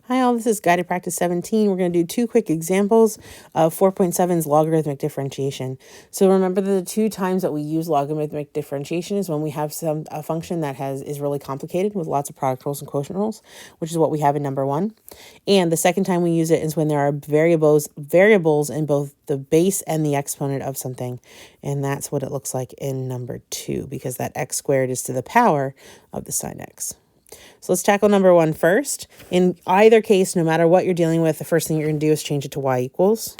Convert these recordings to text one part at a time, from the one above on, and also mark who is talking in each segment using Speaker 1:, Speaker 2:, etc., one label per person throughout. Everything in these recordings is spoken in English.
Speaker 1: Hi all, this is Guided Practice 17. We're going to do two quick examples of 4.7's logarithmic differentiation. So remember that the two times that we use logarithmic differentiation is when we have a function that is really complicated with lots of product rules and quotient rules, which is what we have in number 1. And the second time we use it is when there are variables in both the base and the exponent of something. And that's what it looks like in number 2, because that x squared is to the power of the sine x. So let's tackle number 1 first. In either case, no matter what you're dealing with, the first thing you're going to do is change it to y equals.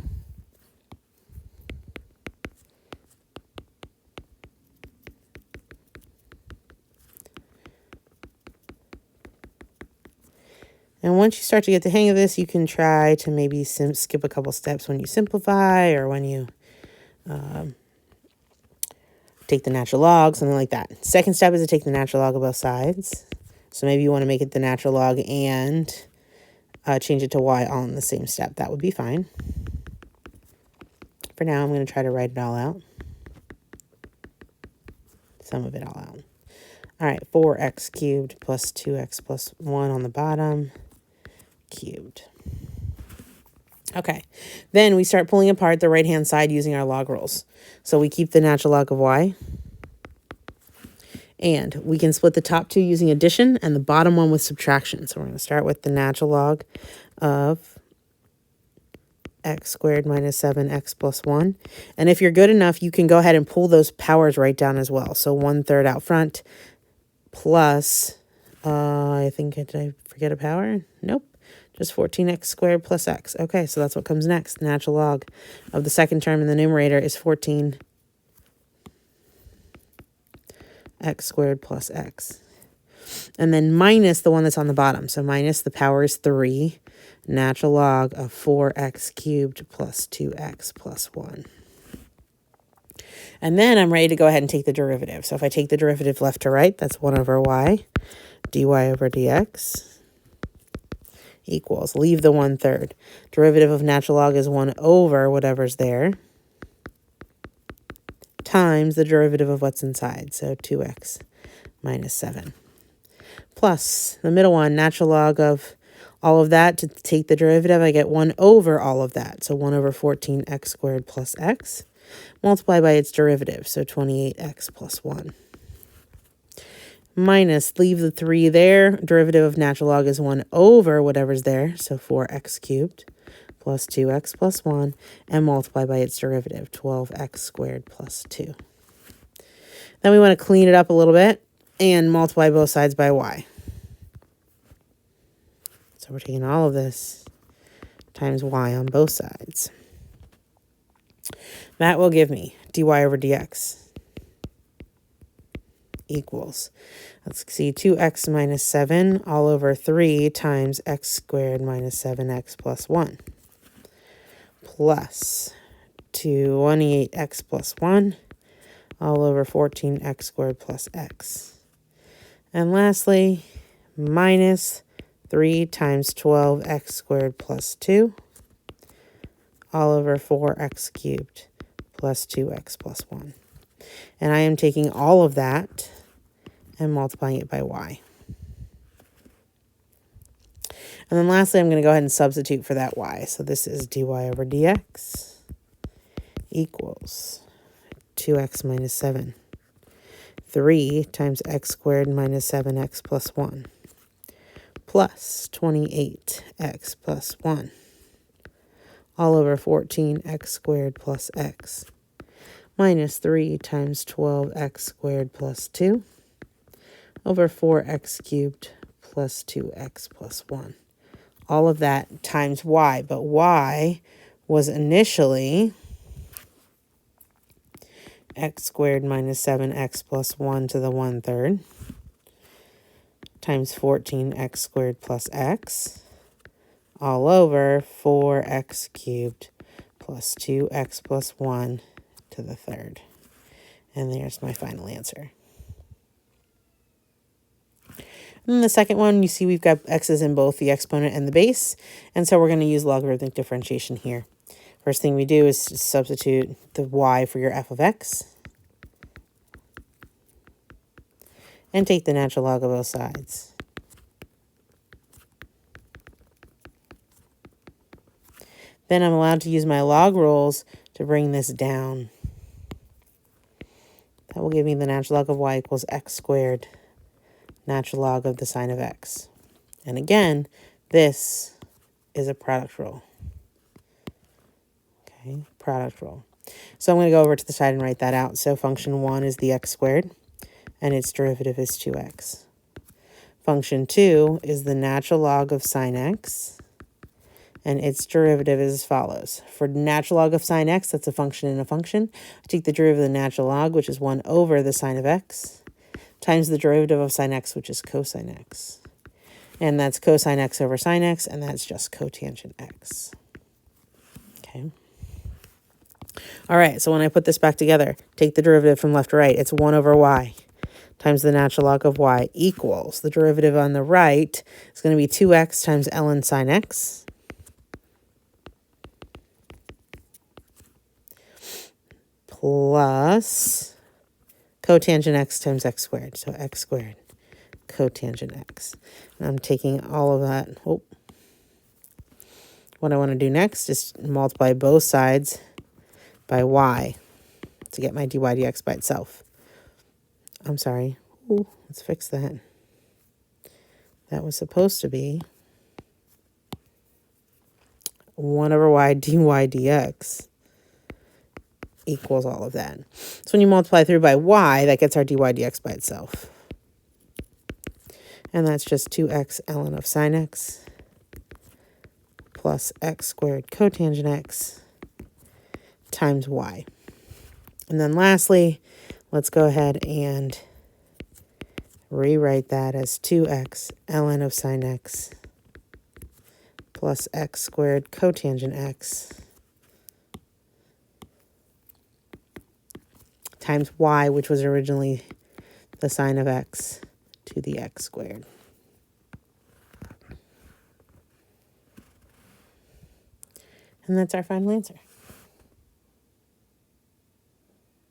Speaker 1: And once you start to get the hang of this, you can try to maybe skip a couple steps when you simplify or when you take the natural log, something like that. Second step is to take the natural log of both sides. So maybe you want to make it the natural log and change it to y all in the same step. That would be fine. For now, I'm going to try to write it all out. Some of it all out. All right, 4x cubed plus 2x plus 1 on the bottom, cubed. Okay, then we start pulling apart the right-hand side using our log rules. So we keep the natural log of y. And we can split the top two using addition and the bottom one with subtraction. So we're going to start with the natural log of x squared minus 7x plus 1. And if you're good enough, you can go ahead and pull those powers right down as well. So 1/3 out front plus, I think, did I forget a power? Nope. Just 14x squared plus x. Okay, so that's what comes next. Natural log of the second term in the numerator is 14 x squared plus x. And then minus the one that's on the bottom. So minus the power is 3. Natural log of 4x cubed plus 2x plus 1. And then I'm ready to go ahead and take the derivative. So if I take the derivative left to right, that's 1 over y, dy over dx equals, leave the 1/3. Derivative of natural log is 1 over whatever's there, times the derivative of what's inside, so 2x minus 7. Plus the middle one, natural log of all of that. To take the derivative, I get 1 over all of that, so 1 over 14x squared plus x, multiply by its derivative, so 28x plus 1. Minus, leave the 3 there, derivative of natural log is 1 over whatever's there, so 4x cubed plus 2x plus 1, and multiply by its derivative, 12x squared plus 2. Then we want to clean it up a little bit and multiply both sides by y. So we're taking all of this times y on both sides. That will give me dy over dx equals, let's see, 2x minus 7 all over 3 times x squared minus 7x plus 1. Plus 28x plus 1 all over 14x squared plus x. And lastly, minus 3 times 12x squared plus 2 all over 4x cubed plus 2x plus 1. And I am taking all of that and multiplying it by y. And then lastly, I'm going to go ahead and substitute for that y. So this is dy over dx equals 2x minus 7. 3 times x squared minus 7x plus 1 plus 28x plus 1 all over 14x squared plus x minus 3 times 12x squared plus 2 over 4x cubed plus 2x plus 1. All of that times y, but y was initially x squared minus 7x plus 1 to the 1/3 times 14x squared plus x all over 4x cubed plus 2x plus 1 to the 3rd. And there's my final answer. And then the second one, you see we've got x's in both the exponent and the base, and so we're going to use logarithmic differentiation here. First thing we do is substitute the y for your f of x and take the natural log of both sides. Then I'm allowed to use my log rules to bring this down. That will give me the natural log of y equals x squared, natural log of the sine of x. And again, this is a product rule. Okay, product rule. So I'm going to go over to the side and write that out. So function 1 is the x squared, and its derivative is 2x. Function 2 is the natural log of sine x, and its derivative is as follows. For natural log of sine x, that's a function in a function. I take the derivative of the natural log, which is 1 over the sine of x, times the derivative of sine x, which is cosine x. And that's cosine x over sine x, and that's just cotangent x. Okay. All right, so when I put this back together, take the derivative from left to right. It's 1 over y times the natural log of y equals. The derivative on the right is going to be 2x times ln sine x plus cotangent x times x squared. So x squared cotangent x. And I'm taking all of that. Oh. What I want to do next is multiply both sides by y to get my dy dx by itself. I'm sorry. Ooh, let's fix that. That was supposed to be 1 over y dy dx equals all of that. So when you multiply through by y, that gets our dy dx by itself. And that's just 2x ln of sine x plus x squared cotangent x times y. And then lastly, let's go ahead and rewrite that as 2x ln of sine x plus x squared cotangent x times y, which was originally the sine of x to the x squared. And that's our final answer.